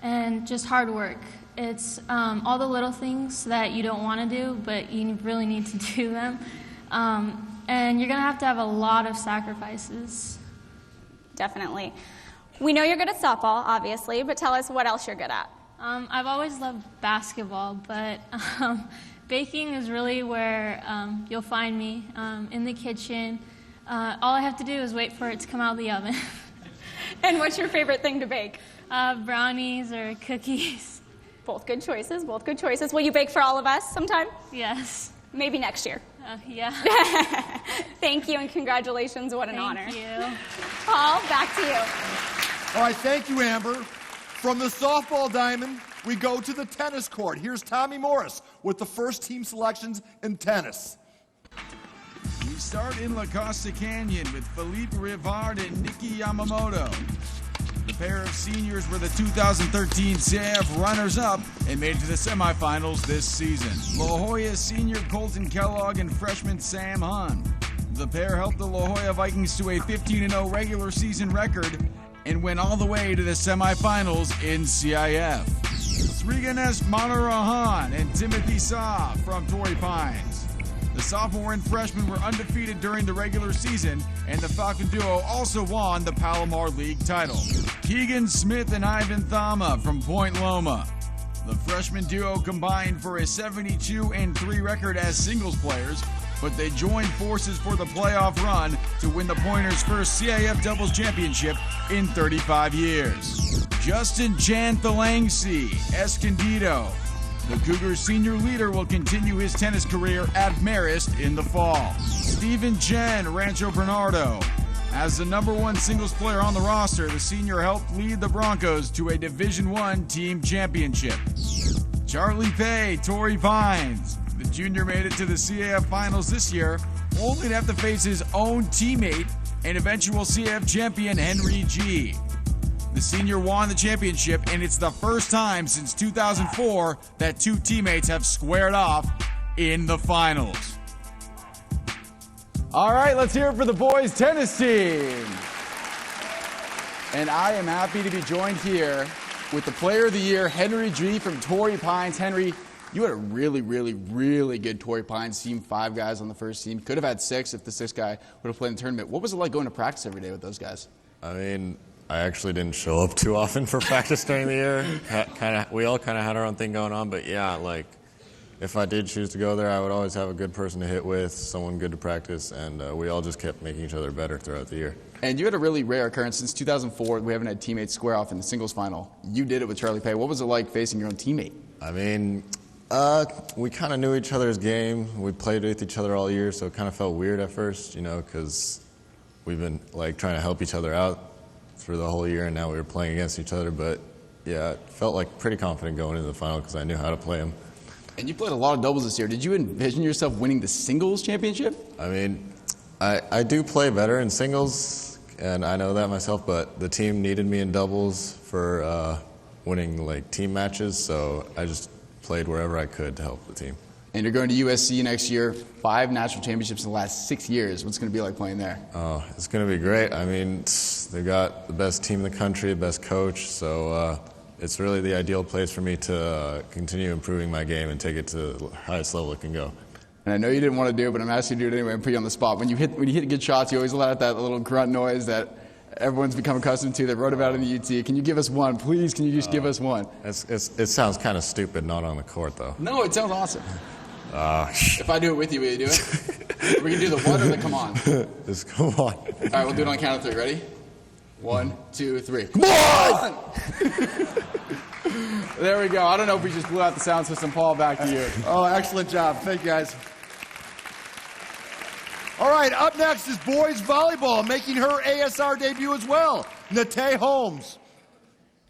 and just hard work. It's all the little things that you don't want to do, but you really need to do them. And you're going to have a lot of sacrifices. Definitely. We know you're good at softball, obviously, but tell us what else you're good at. I've always loved basketball, but baking is really where you'll find me, in the kitchen. All I have to do is wait for it to come out of the oven. And what's your favorite thing to bake? Brownies or cookies. Both good choices, both good choices. Will you bake for all of us sometime? Yes. Maybe next year. Yeah. Thank you and congratulations. What an honor. Thank you. Paul, back to you. All right, thank you, Amber. From the softball diamond, we go to the tennis court. Here's Tommy Morris with the first team selections in tennis. We start in La Costa Canyon with Philippe Rivard and Nikki Yamamoto. The pair of seniors were the 2013 CIF runners-up and made it to the semifinals this season. La Jolla senior Colton Kellogg and freshman Sam Hahn. The pair helped the La Jolla Vikings to a 15-0 regular season record and went all the way to the semifinals in CIF. Sriganesh Manarahan and Timothy Saw from Torrey Pines. The sophomore and freshman were undefeated during the regular season, and the Falcon duo also won the Palomar League title. Keegan Smith and Ivan Thama from Point Loma. The freshman duo combined for a 72-3 record as singles players, but they joined forces for the playoff run to win the Pointers' first CIF doubles championship in 35 years. Justin Chanthalangsi, Escondido. The Cougars' senior leader will continue his tennis career at Marist in the fall. Stephen Chen, Rancho Bernardo. As the #1 singles player on the roster, the senior helped lead the Broncos to a Division I team championship. Charlie Pay, Torrey Pines. The junior made it to the CIF finals this year, only to have to face his own teammate and eventual CIF champion Henry G. The senior won the championship, and it's the first time since 2004 that two teammates have squared off in the finals. All right, let's hear it for the boys tennis team. And I am happy to be joined here with the Player of the Year, Henry G from Torrey Pines. Henry, you had a really, really, really good Torrey Pines team. 5 guys on the first team. Could have had 6 if the 6th guy would have played in the tournament. What was it like going to practice every day with those guys? I mean, I actually didn't show up too often for practice during the year. We all kind of had our own thing going on, but yeah, like if I did choose to go there, I would always have a good person to hit with, someone good to practice, and we all just kept making each other better throughout the year. And you had a really rare occurrence. Since 2004, we haven't had teammates square off in the singles final. You did it with Charlie Pay. What was it like facing your own teammate? I mean, we kind of knew each other's game. We played with each other all year, so it kind of felt weird at first, you know, because we've been like trying to help each other out through the whole year, and now we were playing against each other. But yeah, it felt like pretty confident going into the final because I knew how to play him. And you played a lot of doubles this year. Did you envision yourself winning the singles championship? I mean, I do play better in singles, and I know that myself, but the team needed me in doubles for winning like team matches, so I just played wherever I could to help the team. And you're going to USC next year, 5 national championships in the last 6 years. What's it going to be like playing there? Oh, it's going to be great. I mean, they've got the best team in the country, the best coach, so it's really the ideal place for me to continue improving my game and take it to the highest level it can go. And I know you didn't want to do it, but I'm asking you to do it anyway and put you on the spot. When you hit good shots, you always let out that little grunt noise that everyone's become accustomed to. They wrote about it in the UT. Can you give us one, please? Can you just give us one? It sounds kind of stupid, not on the court, though. No, it sounds awesome. If I do it with you, will you do it? We can do the one or the come on. Just come on. All right, we'll do it on the count of 3. Ready? 1, 2, 3. Come on! There we go. I don't know if we just blew out the sound system. Paul, back to you. Oh, excellent job. Thank you, guys. All right, up next is boys volleyball, making her ASR debut as well, Nate Holmes.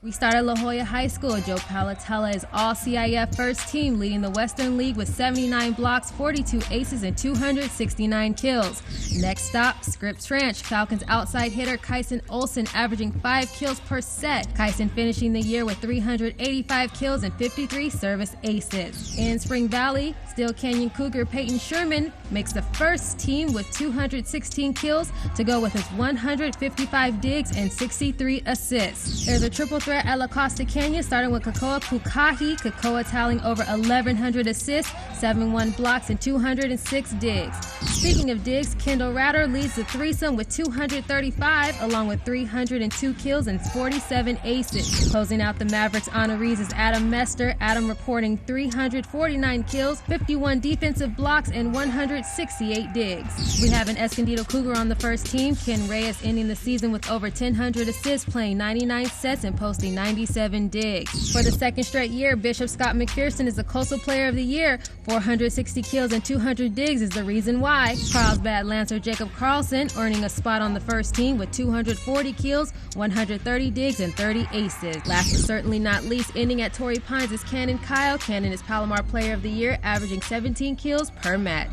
We start at La Jolla High School. Joe Palatella is all CIF first team, leading the Western League with 79 blocks, 42 aces, and 269 kills. Next stop, Scripps Ranch. Falcons outside hitter Kyson Olsen averaging 5 kills per set. Kyson finishing the year with 385 kills and 53 service aces. In Spring Valley, Steel Canyon Cougar Peyton Sherman makes the first team with 216 kills to go with his 155 digs and 63 assists. There's a triple threat at La Costa Canyon, starting with Kakoa Pukahi. Kakoa tallying over 1,100 assists, 71 blocks, and 206 digs. Speaking of digs, Kendall Ratter leads the threesome with 235, along with 302 kills and 47 aces. Closing out the Mavericks honorees is Adam Mester. Adam reporting 349 kills, 51 defensive blocks, and 168 digs. We have an Escondido Cougar on the first team. Ken Reyes ending the season with over 1,000 assists, playing 99 sets and posting 97 digs. For the second straight year, Bishop Scott McPherson is the Coastal Player of the Year. 460 kills and 200 digs is the reason why. Carlsbad Lancer Jacob Carlson earning a spot on the first team with 240 kills, 130 digs, and 30 aces. Last but certainly not least, ending at Torrey Pines is Cannon Kyle. Cannon is Palomar Player of the Year, averaging 17 kills per match.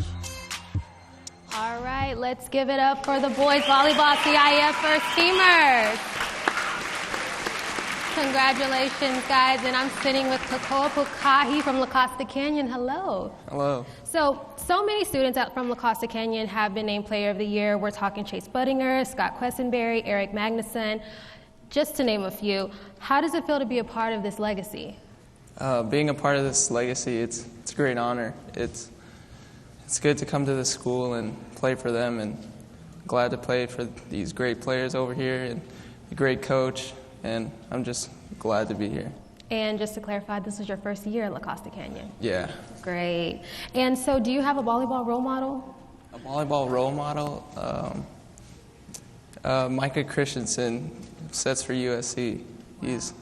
All right, let's give it up for the boys volleyball CIF first teamers. Congratulations, guys. And I'm sitting with Kakoa Pukahi from La Costa Canyon. Hello. Hello. So many students out from La Costa Canyon have been named Player of the Year. We're talking Chase Budinger, Scott Questenberry, Eric Magnuson, just to name a few. How does it feel to be a part of this legacy? Being a part of this legacy, it's a great honor. It's good to come to this school and play for them, and glad to play for these great players over here and a great coach, and I'm just glad to be here. And just to clarify, this is your first year at La Costa Canyon? Yeah. Great. And so do you have a volleyball role model? A volleyball role model? Micah Christensen sets for USC. He's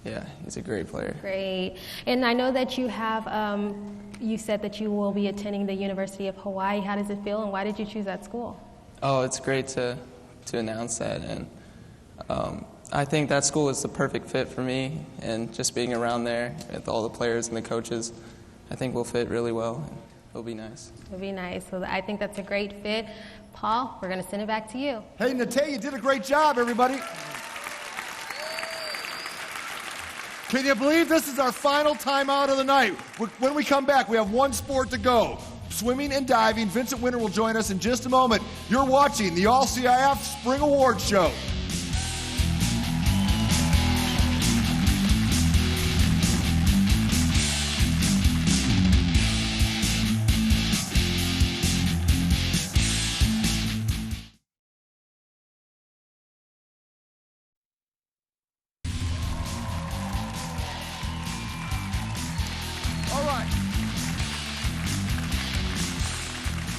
a great player. Great. And I know that you have, you said that you will be attending the University of Hawaii. How does it feel, and why did you choose that school? Oh, it's great to announce that, and I think that school is the perfect fit for me, and just being around there with all the players and the coaches, I think we'll fit really well. It'll be nice. It'll be nice. So I think that's a great fit. Paul, we're going to send it back to you. Hey, Nate, you did a great job, everybody. Can you believe this is our final timeout of the night? When we come back, we have one sport to go. Swimming and diving. Vincent Winter will join us in just a moment. You're watching the All-CIF Spring Awards Show.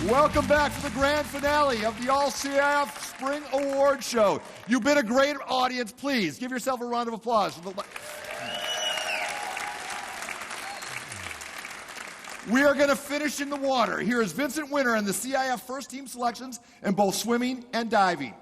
Welcome back to the grand finale of the All-CIF Spring Awards Show. You've been a great audience. Please give yourself a round of applause. We are going to finish in the water. Here is Vincent Winter and the CIF first team selections in both swimming and diving.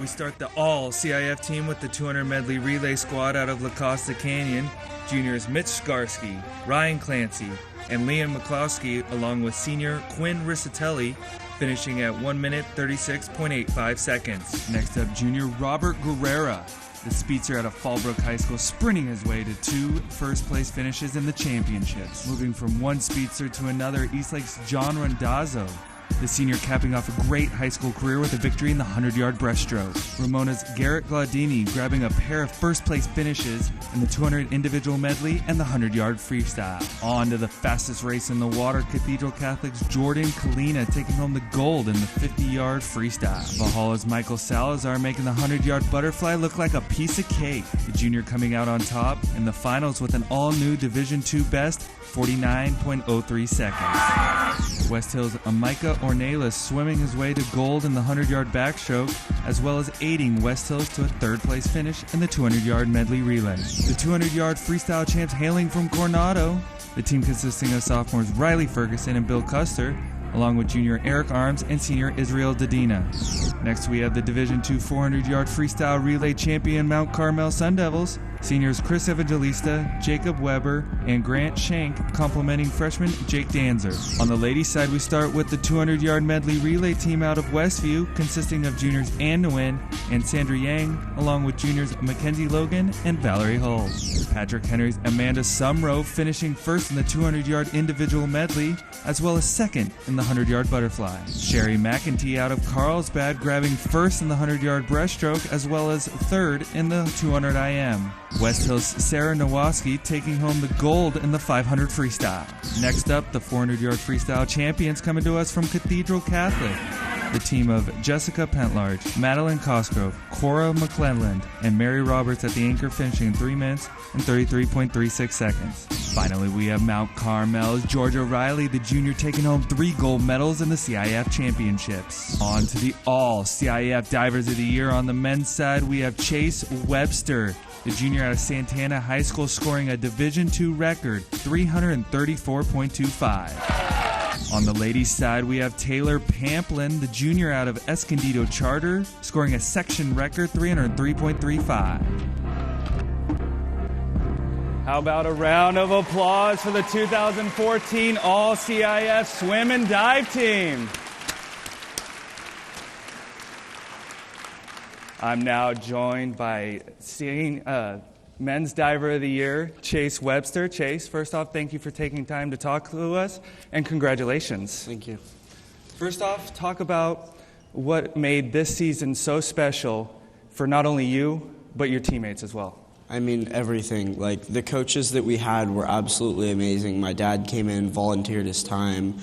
We start the all-CIF team with the 200 medley relay squad out of La Costa Canyon. Juniors Mitch Skarsky, Ryan Clancy, and Liam McCloskey, along with senior Quinn Risatelli, finishing at 1 minute 36.85 seconds. Next up, junior Robert Guerrera, the speedster out of Fallbrook High School, sprinting his way to 2 first-place finishes in the championships. Moving from one speedster to another, Eastlake's John Randazzo, the senior capping off a great high school career with a victory in the 100-yard breaststroke. Ramona's Garrett Glaudini grabbing a pair of first-place finishes in the 200 individual medley and the 100-yard freestyle. On to the fastest race in the water, Cathedral Catholic's Jordan Kalina taking home the gold in the 50-yard freestyle. Valhalla's Michael Salazar making the 100-yard butterfly look like a piece of cake. The junior coming out on top in the finals with an all-new Division II best, 49.03 seconds. West Hills' Amika Ornelas swimming his way to gold in the 100-yard backstroke, as well as aiding West Hills to a third-place finish in the 200-yard medley relay. The 200-yard freestyle champs hailing from Coronado, the team consisting of sophomores Riley Ferguson and Bill Custer, along with junior Eric Arms and senior Israel Dadina. Next, we have the Division II 400-yard freestyle relay champion Mount Carmel Sun Devils. Seniors Chris Evangelista, Jacob Weber, and Grant Shank complementing freshman Jake Danzer. On the ladies' side, we start with the 200-yard medley relay team out of Westview, consisting of juniors Ann Nguyen and Sandra Yang, along with juniors Mackenzie Logan and Valerie Hull. Patrick Henry's Amanda Sumrow finishing first in the 200-yard individual medley, as well as second in the 100-yard butterfly. Sherry McEntee out of Carlsbad grabbing first in the 100-yard breaststroke, as well as third in the 200 IM. West Hills' Sarah Nowoski taking home the gold in the 500 freestyle. Next up, the 400-yard freestyle champions coming to us from Cathedral Catholic. The team of Jessica Pentlarge, Madeline Cosgrove, Cora McClelland, and Mary Roberts at the anchor finishing in 3 minutes and 33.36 seconds. Finally, we have Mount Carmel's Georgia Riley, the junior, taking home 3 gold medals in the CIF championships. On to the All-CIF Divers of the Year. On the men's side, we have Chase Webster, the junior out of Santana High School, scoring a Division II record, 334.25. On the ladies' side, we have Taylor Pamplin, the junior out of Escondido Charter, scoring a section record, 303.35. How about a round of applause for the 2014 All-CIF Swim and Dive team? I'm now joined by Men's Diver of the Year, Chase Webster. Chase, first off, thank you for taking time to talk to us, and congratulations. Thank you. First off, talk about what made this season so special for not only you, but your teammates as well. I mean, everything. Like, the coaches that we had were absolutely amazing. My dad came in, volunteered his time.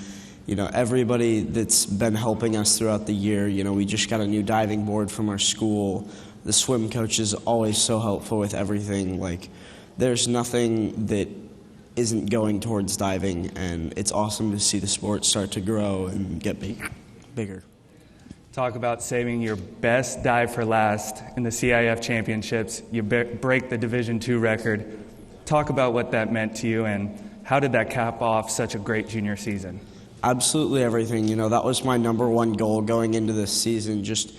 You know, everybody that's been helping us throughout the year. You know, we just got a new diving board from our school. The swim coach is always so helpful with everything. Like, there's nothing that isn't going towards diving, and it's awesome to see the sport start to grow and get bigger. Talk about saving your best dive for last in the CIF championships. You break the Division II record. Talk about what that meant to you, and how did that cap off such a great junior season? Absolutely everything. You know, that was my number one goal going into this season, just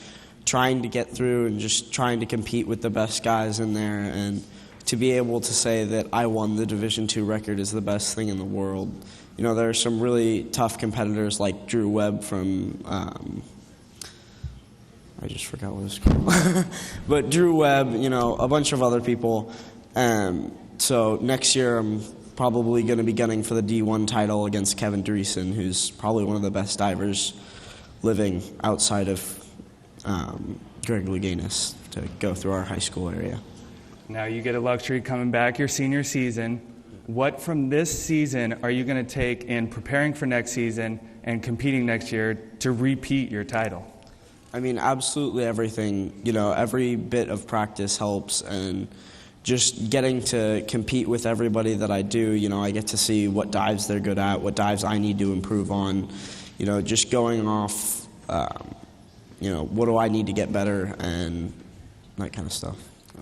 trying to get through and just trying to compete with the best guys in there. And to be able to say that I won the Division II record is the best thing in the world. You know, there are some really tough competitors like Drew Webb from, I just forgot what it's called. But Drew Webb, you know, a bunch of other people. So next year I'm probably going to be gunning for the D1 title against Kevin Dreesen, who's probably one of the best divers living outside of Greg Louganis, to go through our high school area. Now you get a luxury coming back your senior season. What from this season are you going to take in preparing for next season and competing next year to repeat your title? I mean, absolutely everything. You know, every bit of practice helps, and just getting to compete with everybody that I do, you know, I get to see what dives they're good at, what dives I need to improve on. You know, just going off, you know, what do I need to get better, and that kind of stuff.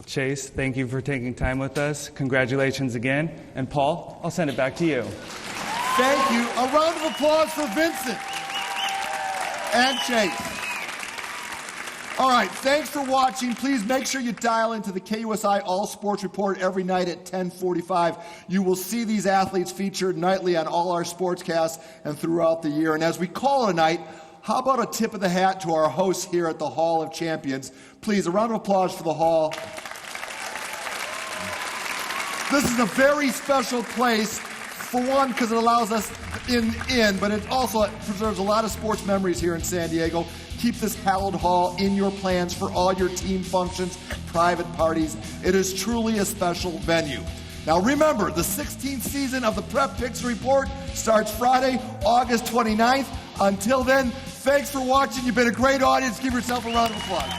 Chase, thank you for taking time with us. Congratulations again. And Paul, I'll send it back to you. Thank you. A round of applause for Vincent and Chase. All right, thanks for watching. Please make sure you dial into the KUSI All Sports Report every night at 10:45. You will see these athletes featured nightly on all our sportscasts and throughout the year. And as we call it a night, how about a tip of the hat to our hosts here at the Hall of Champions? Please, a round of applause for the Hall. This is a very special place, for one, because it allows us in, but it also preserves a lot of sports memories here in San Diego. Keep this hallowed hall in your plans for all your team functions, private parties. It is truly a special venue. Now remember, the 16th season of the Prep Picks Report starts Friday, August 29th. Until then, thanks for watching. You've been a great audience. Give yourself a round of applause.